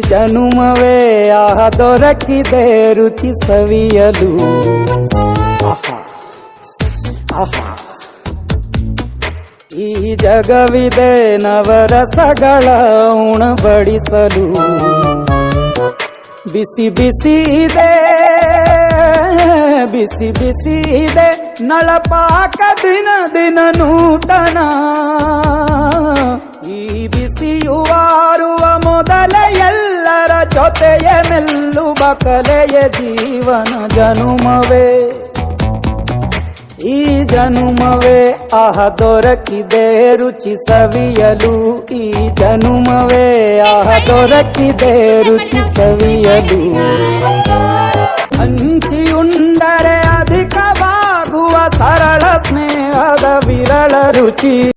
ಜನುಮವೇ ಆಹ ದೊರಕಿದೆ ರುಚಿ ಸವಿಯಲು. ಆಹಾ ಆಹಾ ಈ ಜಗವಿದೆ ನವರಸಗಳ ಉಣಬಡಿಸಲು. ಬಿಸಿ ಬಿಸಿ ಇದೆ ಬಿಸಿ ಬಿಸಿ ಇದೆ ನಳಪಾಕ ದಿನ ದಿನ ನೂತನ. ಈ ಬಿಸಿಯುವಾರುವ ಮೊದಲೇ ಎಲ್ಲರ ಜೊತೆಯ ಮೆಲ್ಲುವ ಕಲೆಯ ಜೀವನ ಜನುಮವೇ ಈ ಜನುಮವೇ ಆಹ ದೊರಕಿದೆ ರುಚಿ ಸವಿಯಲು. ಈ ಜನುಮವೇ ಆಹ ದೊರಕಿದೆ ರುಚಿ ಸವಿಯಲು. ಹಂಚಿಯುಂಡರೆ ಅಧಿಕವಾಗುವ ಸರಳ ಸ್ನೇಹದ ವಿರಳ ರುಚಿ.